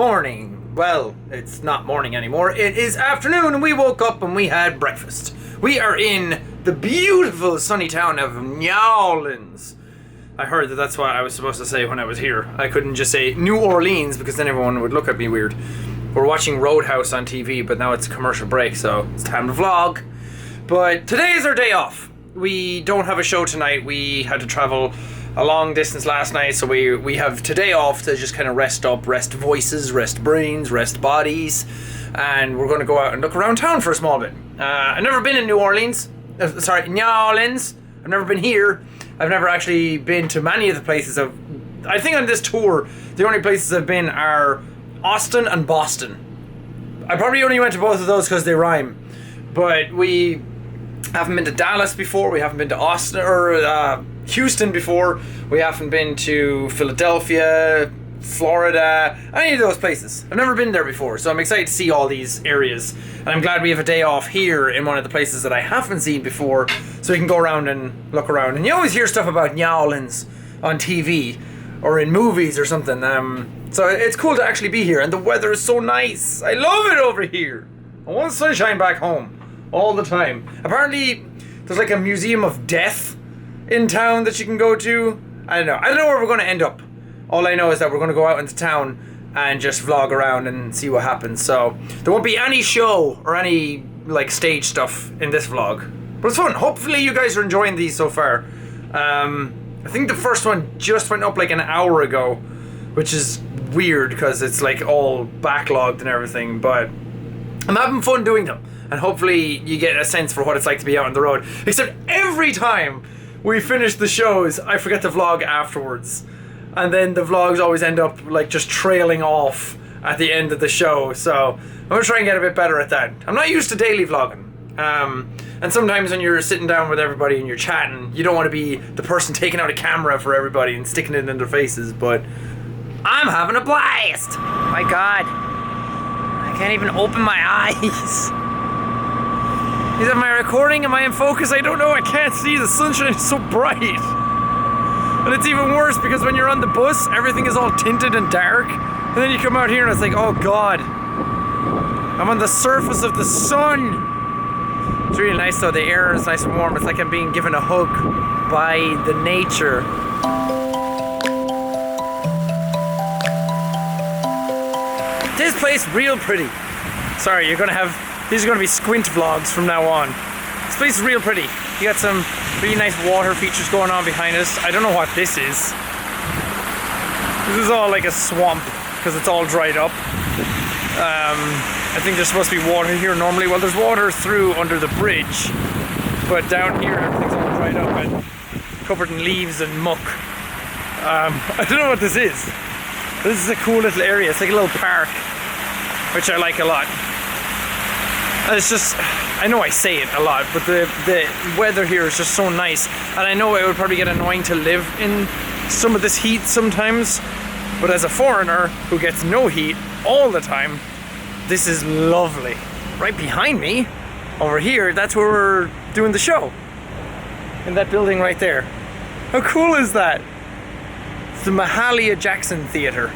morning. Well, it's not morning anymore. It is afternoon and we woke up and we had breakfast. We are in the beautiful sunny town of New Orleans. I heard that that's what I was supposed to say when I was here. I couldn't just say New Orleans because then everyone would look at me weird. We're watching Roadhouse on TV, but now it's a commercial break, so it's time to vlog. But today is our day off. We don't have a show tonight. We had to travel a long distance last night, so we have today off to just kind of rest up, rest voices, rest brains, rest bodies, and we're going to go out and look around town for a small bit. I've never been in New Orleans. New Orleans. I've never been here. I've never actually been to many of the places. I think on this tour, the only places I've been are Austin and Boston. I probably only went to both of those because they rhyme, but we haven't been to Dallas before. We haven't been to Austin or Houston before. We haven't been to Philadelphia, Florida, any of those places. I've never been there before, so I'm excited to see all these areas. And I'm glad we have a day off here in one of the places that I haven't seen before, so we can go around and look around. And you always hear stuff about New Orleans on TV or in movies or something. So it's cool to actually be here, and the weather is so nice. I love it over here. I want sunshine back home all the time. Apparently, there's like a museum of death in town that you can go to. I don't know where we're going to end up. All I know is that we're going to go out into town and just vlog around and see what happens. So there won't be any show or any like stage stuff in this vlog, but it's fun. Hopefully you guys are enjoying these so far. I think the first one just went up like an hour ago, which is weird because it's like all backlogged and everything, but I'm having fun doing them, and hopefully you get a sense for what it's like to be out on the road. Except every time we finish the shows, I forget to vlog afterwards, and then the vlogs always end up like just trailing off at the end of the show. So I'm gonna try and get a bit better at that. I'm not used to daily vlogging, and sometimes when you're sitting down with everybody and you're chatting, you don't want to be the person taking out a camera for everybody and sticking it in their faces, but I'm having a blast. My God, I can't even open my eyes. Am I recording? Am I in focus? I don't know. I can't see. The sunshine is so bright. And it's even worse because when you're on the bus, everything is all tinted and dark. And then you come out here and it's like, oh God, I'm on the surface of the sun. It's really nice though. The air is nice and warm. It's like I'm being given a hug by the nature. This place real pretty. Sorry, these are going to be squint vlogs from now on. This place is real pretty. You got some really nice water features going on behind us. I don't know what this is. This is all like a swamp because it's all dried up. I think there's supposed to be water here normally. Well, there's water through under the bridge, but down here everything's all dried up and covered in leaves and muck. I don't know what this is. This is a cool little area. It's like a little park, which I like a lot. It's just, I know I say it a lot, but the weather here is just so nice. And I know it would probably get annoying to live in some of this heat sometimes, but as a foreigner who gets no heat all the time, this is lovely. Right behind me, over here, that's where we're doing the show. In that building right there. How cool is that? It's the Mahalia Jackson Theatre.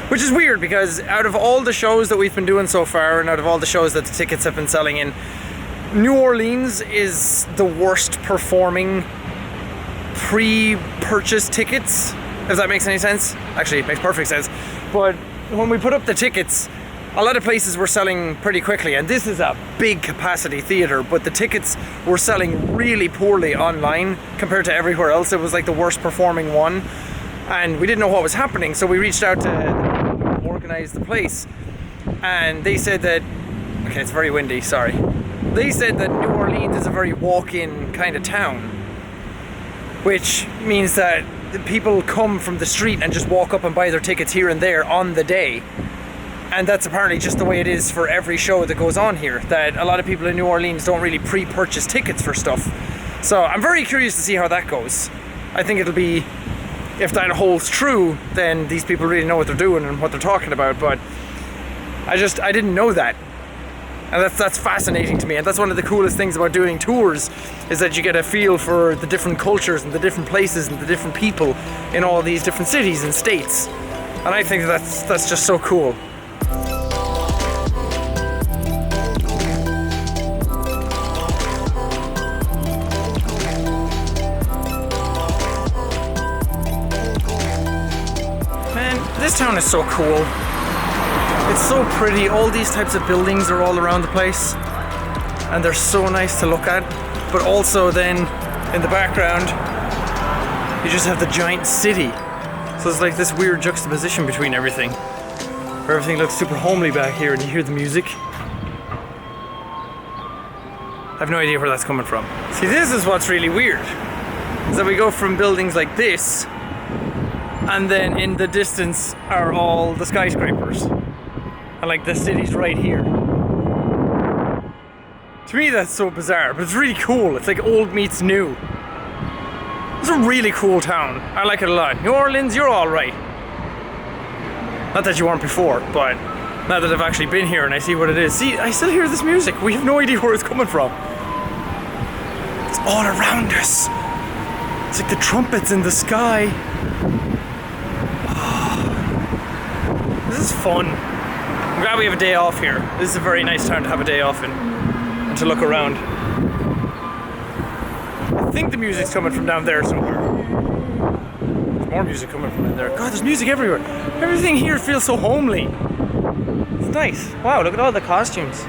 Which is weird because out of all the shows that we've been doing so far and out of all the shows that the tickets have been selling in, New Orleans is the worst performing pre-purchase tickets, if that makes any sense. Actually, it makes perfect sense. But when we put up the tickets, a lot of places were selling pretty quickly, and this is a big capacity theater, but the tickets were selling really poorly online compared to everywhere else. It was like the worst performing one. And we didn't know what was happening, so we reached out to organize the place, and they said that, okay, it's very windy, sorry. They said that New Orleans is a very walk-in kind of town, which means that the people come from the street and just walk up and buy their tickets here and there on the day. And that's apparently just the way it is for every show that goes on here, that a lot of people in New Orleans don't really pre-purchase tickets for stuff. So I'm very curious to see how that goes. I think it'll be, if that holds true, then these people really know what they're doing and what they're talking about, but I didn't know that. And that's fascinating to me, and that's one of the coolest things about doing tours, is that you get a feel for the different cultures and the different places and the different people in all these different cities and states. And I think that's just so cool. Man, this town is so cool. It's so pretty. All these types of buildings are all around the place, and they're so nice to look at. But also then in the background, you just have the giant city. So it's like this weird juxtaposition between everything. Where everything looks super homely back here and you hear the music. I have no idea where that's coming from. See, this is what's really weird. Is that we go from buildings like this, and then in the distance are all the skyscrapers. And like the city's right here. To me that's so bizarre, but it's really cool. It's like old meets new. It's a really cool town. I like it a lot. New Orleans, you're alright. Not that you weren't before, but now that I've actually been here and I see what it is. See, I still hear this music. We have no idea where it's coming from. It's all around us. It's like the trumpets in the sky. Oh, this is fun. I'm glad we have a day off here. This is a very nice time to have a day off in and to look around. I think the music's coming from down there somewhere. There's more music coming from in there. God, there's music everywhere. Everything here feels so homely. It's nice. Wow, look at all the costumes.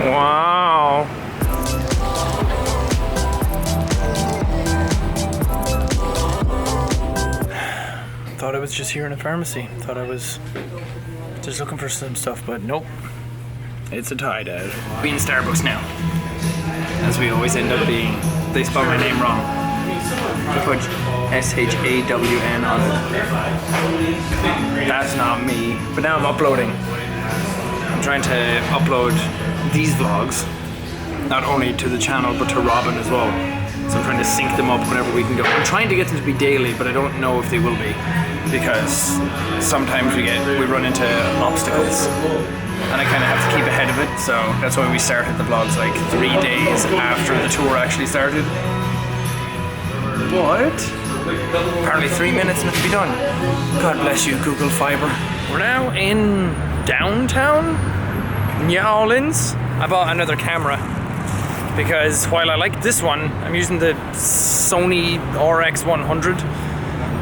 Wow. Thought I was just here in a pharmacy. Thought I was just looking for some stuff, but nope. It's a tie-dye. We're in Starbucks now. As we always end up being. They spell my name wrong. They put S-H-A-W-N on it. That's not me. But now I'm uploading. I'm trying to upload these vlogs, not only to the channel, but to Robin as well. So I'm trying to sync them up whenever we can go. I'm trying to get them to be daily, but I don't know if they will be. Because sometimes we run into obstacles. And I kind of have to keep ahead of it, so that's why we started the vlogs like 3 days after the tour actually started. But apparently 3 minutes and it'll be done. God bless you, Google Fiber. We're now in downtown New Orleans. I bought another camera because while I like this one, I'm using the Sony RX100.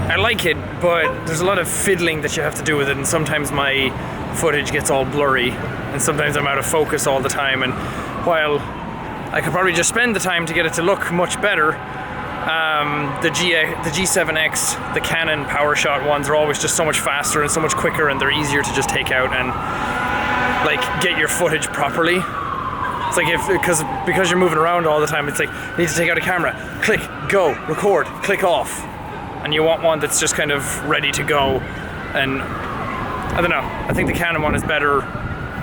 I like it, but there's a lot of fiddling that you have to do with it, and sometimes my footage gets all blurry, and sometimes I'm out of focus all the time. And while I could probably just spend the time to get it to look much better, the G7X, the Canon PowerShot ones are always just so much faster and so much quicker, and they're easier to just take out and like get your footage properly. It's like because you're moving around all the time, it's like you need to take out a camera, click, go, record, click off. And you want one that's just kind of ready to go. And I don't know, I think the Canon one is better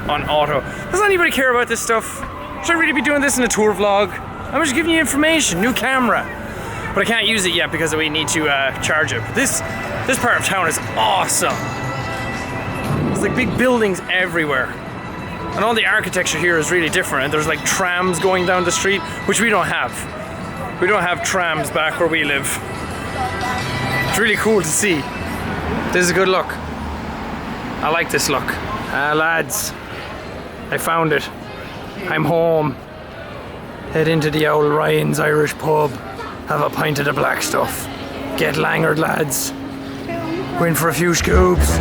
on auto. Does anybody care about this stuff? Should I really be doing this in a tour vlog? I'm just giving you information, new camera. But I can't use it yet because we need to charge it. But this part of town is awesome. There's like big buildings everywhere. And all the architecture here is really different. And there's like trams going down the street, which we don't have. We don't have trams back where we live. It's really cool to see. This is a good look. I like this look. Lads, I found it. I'm home. Head into the old Ryan's Irish pub. Have a pint of the black stuff. Get langered, lads. We're in for a few scoops.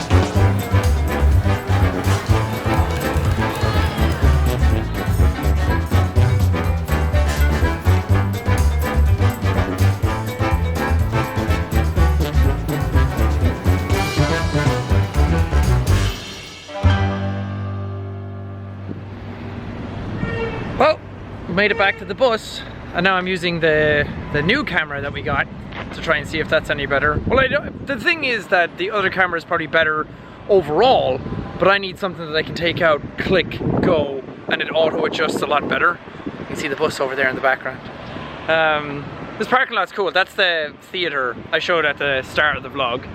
Well, made it back to the bus, and now I'm using the new camera that we got to try and see if that's any better. Well, the thing is that the other camera is probably better overall, but I need something that I can take out, click, go, and it auto adjusts a lot better. You can see the bus over there in the background. This parking lot's cool. That's the theater I showed at the start of the vlog,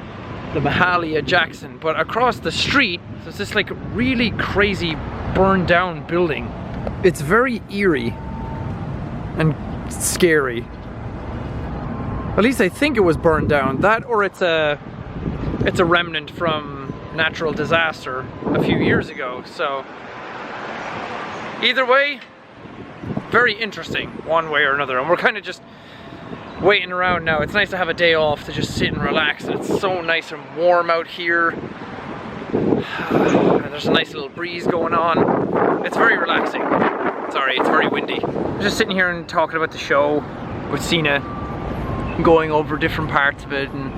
the Mahalia Jackson. But across the street, there's this like really crazy burned down building. It's very eerie and scary. At least I think it was burned down. That, or it's a it's a remnant from natural disaster a few years ago. So either way, very interesting one way or another, and we're kind of just waiting around now. It's nice to have a day off to just sit and relax, and it's so nice and warm out here. And there's a nice little breeze going on. It's very relaxing. Sorry, it's very windy. I'm just sitting here and talking about the show with Sina, going over different parts of it, and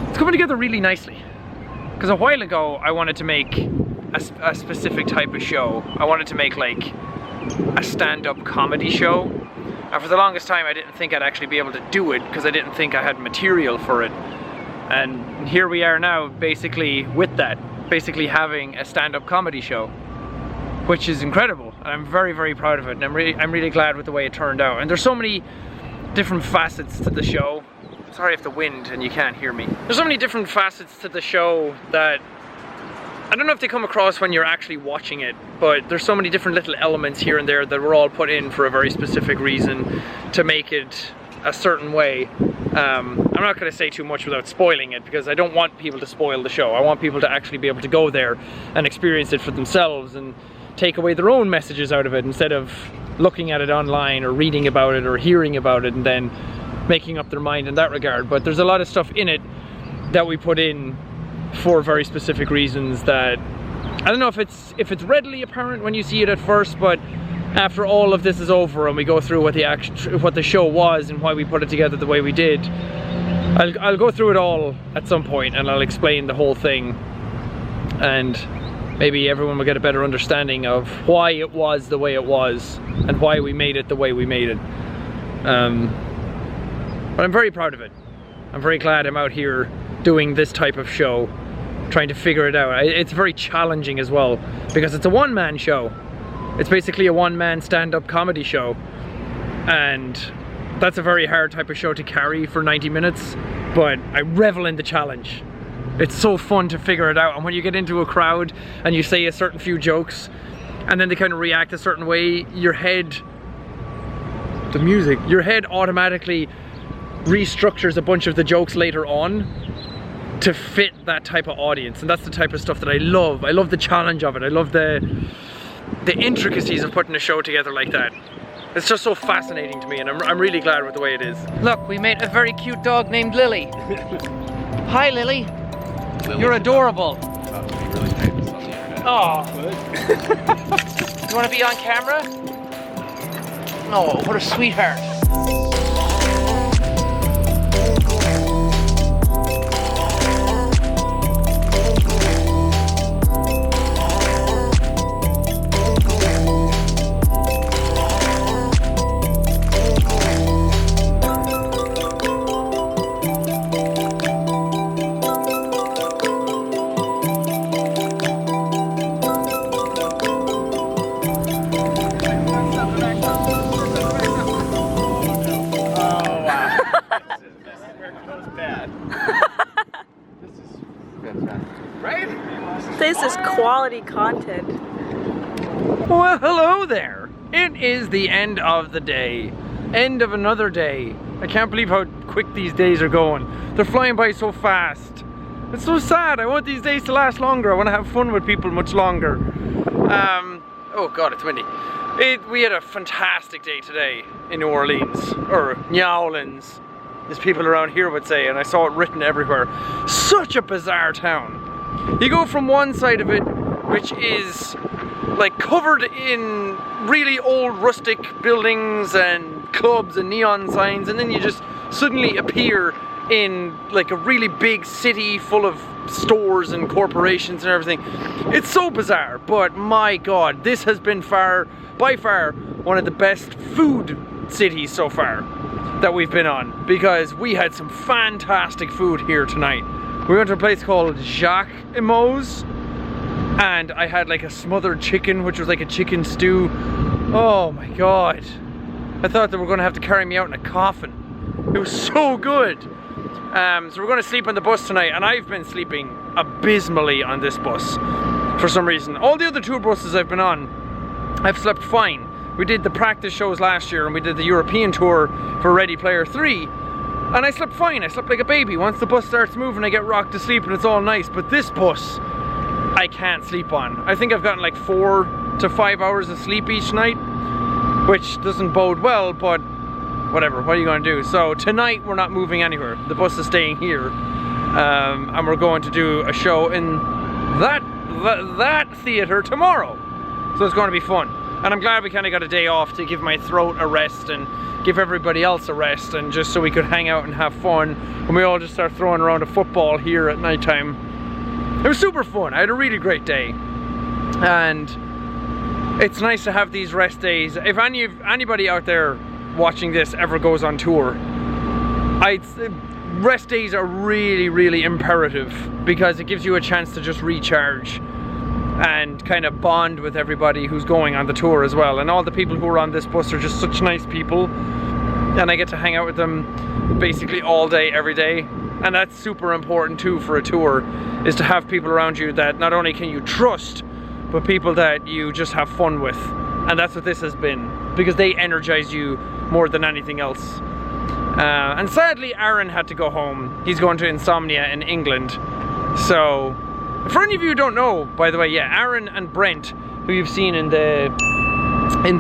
it's coming together really nicely. Because a while ago I wanted to make a specific type of show. I wanted to make like a stand-up comedy show, and for the longest time I didn't think I'd actually be able to do it because I didn't think I had material for it. And here we are now, basically with that, basically having a stand-up comedy show, which is incredible, and I'm very, very proud of it, and I'm really glad with the way it turned out. And there's so many different facets to the show. Sorry if the wind and you can't hear me. There's so many different facets to the show that I don't know if they come across when you're actually watching it, but there's so many different little elements here and there that were all put in for a very specific reason to make it a certain way. I'm not going to say too much without spoiling it, because I don't want people to spoil the show. I want people to actually be able to go there and experience it for themselves and take away their own messages out of it, instead of looking at it online or reading about it or hearing about it and then making up their mind in that regard. But there's a lot of stuff in it that we put in for very specific reasons that I don't know if it's readily apparent when you see it at first, but after all of this is over and we go through what the show was and why we put it together the way we did, I'll go through it all at some point and I'll explain the whole thing, and maybe everyone will get a better understanding of why it was the way it was and why we made it the way we made it. But I'm very proud of it. I'm very glad I'm out here doing this type of show, trying to figure it out. It's very challenging as well, because it's a one-man show. It's basically a one-man stand-up comedy show, and that's a very hard type of show to carry for 90 minutes, but I revel in the challenge. It's so fun to figure it out, and when you get into a crowd and you say a certain few jokes and then they kind of react a certain way, your head automatically restructures a bunch of the jokes later on to fit that type of audience, and that's the type of stuff that I love. I love the challenge of it. I love the intricacies of putting a show together like that. It's just so fascinating to me, and I'm really glad with the way it is. Look, we made a very cute dog named Lily. Hi, Lily. You're adorable. Oh. You want to be on camera? Oh, what a sweetheart. This is quality content. Well, hello there. It is the end of the day. End of another day. I can't believe how quick these days are going. They're flying by so fast. It's so sad. I want these days to last longer. I want to have fun with people much longer. Oh god, it's windy. We had a fantastic day today in New Orleans, or New Orleans, as people around here would say, and I saw it written everywhere. Such a bizarre town. You go from one side of it, which is like covered in really old rustic buildings and clubs and neon signs, and then you just suddenly appear in like a really big city full of stores and corporations and everything. It's so bizarre, but my god, this has been by far one of the best food cities so far that we've been on, because we had some fantastic food here tonight. We went to a place called Jacksepticeye, and I had like a smothered chicken, which was like a chicken stew. Oh my god. I thought they were going to have to carry me out in a coffin. It was so good. So we're going to sleep on the bus tonight, and I've been sleeping abysmally on this bus for some reason. All the other tour buses I've been on, I've slept fine. We did the practice shows last year, and we did the European tour for Ready Player 3. And I slept fine, I slept like a baby. Once the bus starts moving, I get rocked to sleep and it's all nice. But this bus, I can't sleep on. I think I've gotten like 4 to 5 hours of sleep each night, which doesn't bode well, but whatever, what are you gonna do? So tonight we're not moving anywhere. The bus is staying here. And we're going to do a show in that theater tomorrow. So it's going to be fun. And I'm glad we kind of got a day off to give my throat a rest and give everybody else a rest, and just so we could hang out and have fun. And we all just start throwing around a football here at nighttime. It was super fun. I had a really great day. And it's nice to have these rest days. If anybody out there watching this ever goes on tour, rest days are really, really imperative, because it gives you a chance to just recharge and kind of bond with everybody who's going on the tour as well. And all the people who are on this bus are just such nice people, and I get to hang out with them basically all day, every day. And that's super important too for a tour, is to have people around you that not only can you trust, but people that you just have fun with. And that's what this has been, because they energize you more than anything else. And sadly, Aaron had to go home. He's going to Insomnia in England. So, for any of you who don't know, by the way, yeah, Aaron and Brent, who you've seen in the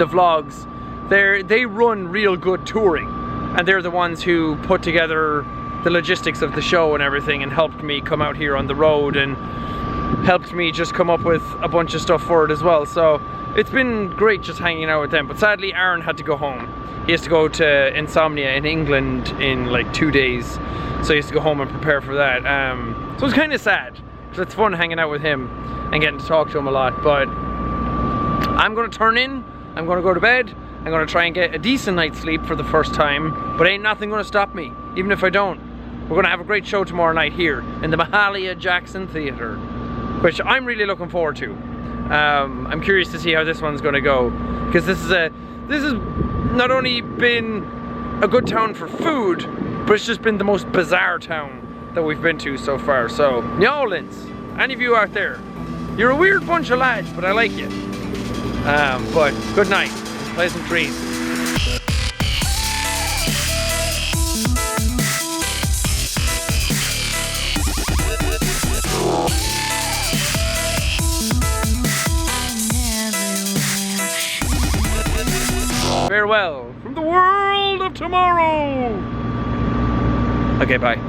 vlogs, they run real good touring, and they're the ones who put together the logistics of the show and everything, and helped me come out here on the road, and helped me just come up with a bunch of stuff for it as well. So it's been great just hanging out with them. But sadly, Aaron had to go home. He has to go to Insomnia in England in like 2 days, so he has to go home and prepare for that. So it's kind of sad, because it's fun hanging out with him and getting to talk to him a lot. But I'm going to turn in, I'm going to go to bed, I'm going to try and get a decent night's sleep for the first time, but ain't nothing going to stop me, even if I don't. We're going to have a great show tomorrow night here in the Mahalia Jackson Theatre, which I'm really looking forward to. I'm curious to see how this one's going to go, because this has not only been a good town for food, but it's just been the most bizarre town that we've been to so far. So, New any of you out there, you're a weird bunch of lads, but I like you. But good night, pleasant dreams. Farewell from the world of tomorrow. Okay, bye.